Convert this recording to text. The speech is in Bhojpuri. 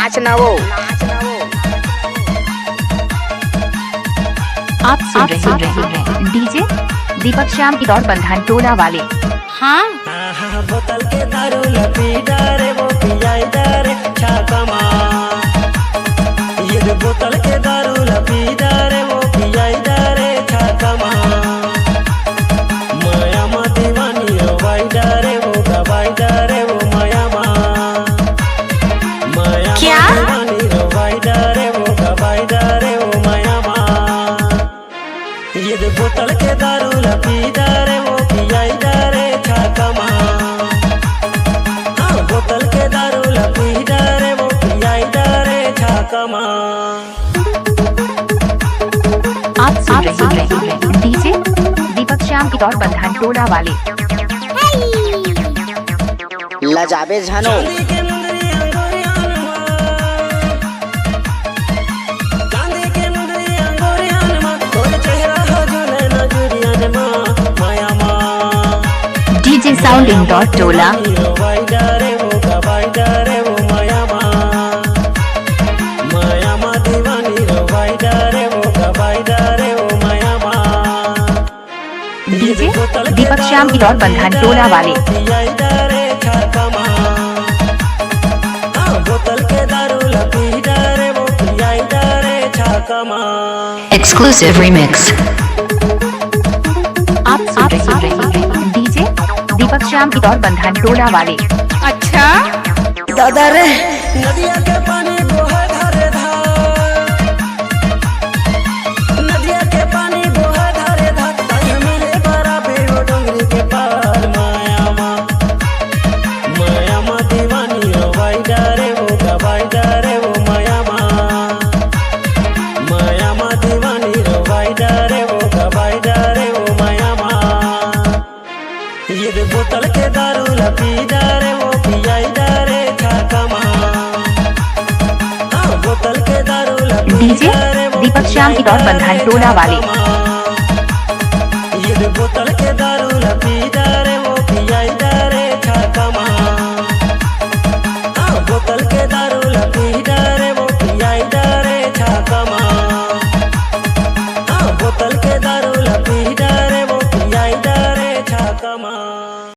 नाचना वो। आप सुन रहे हैं डीजे दीपक श्याम की दौड़ बंधन टोला वाले। हाँ बोतल के दारू लपी डारे वो पियाई डारे छाकमा। ये बोतल के दारू लपी डारे वो पियाई डारे छाकमा। माया मा दीवानी वाई डारे वो गवाई डारे वो माया मा। माया क्या? दीवानी वाई डारे वो गवाई डारे वो माया मा। ये बोतल के दारू लपी डारे वो पियाई डारे छाकमा। हाँ बोतल के दारू लपी डारे वो पियाई डारे छाकमा। आप सुन रहे हैं डीजे दीपक श्याम की दौड़ बंधन टोला वाले। लजाबे झनो। चांदी के मुंदरी अंगूरियान माँ। चांदी के मुंदरी अंगूरियान माँ। तोर चेहरा हो झूले नजरियान माँ माया माँ। डीजे साउंड इन दौड़ टोला। वाई डारे वो गवाई डारे वो माया माँ। माया माँ दीवानी वाई डारे वो गवाई डारे वो माया माँ। डीजे दीपक श्याम की दौड़ बंधन टोला वाले। पियाई डारे छाकमा। हाँ बोतल के दारू लपी डारे वो पियाई डारे छाकमा। Exclusive remix. आप सुन रहे हैं डीजे दीपक श्याम की दौड़ बंधन टोला वाले। अच्छा दादा रे नदिया के पानी बोहे धारे धार। नदिया के पानी बोहे धारे धार। ताई मिले बराबर वो डोंगरी के पार माया माँ। माया माँ दीवानी वाई डारे वो गवाई डारे वो माया माँ। माया माँ दीवानी वाई डारे वो गवाई डारे वो माया माँ। ये बोतल के दारू लपी डारे वो पियाई डारे छाकमा। हाँ बोतल के दारू लपी डीजे डारे वो दीपक श्याम की दौड़ बंधन टोला वाले।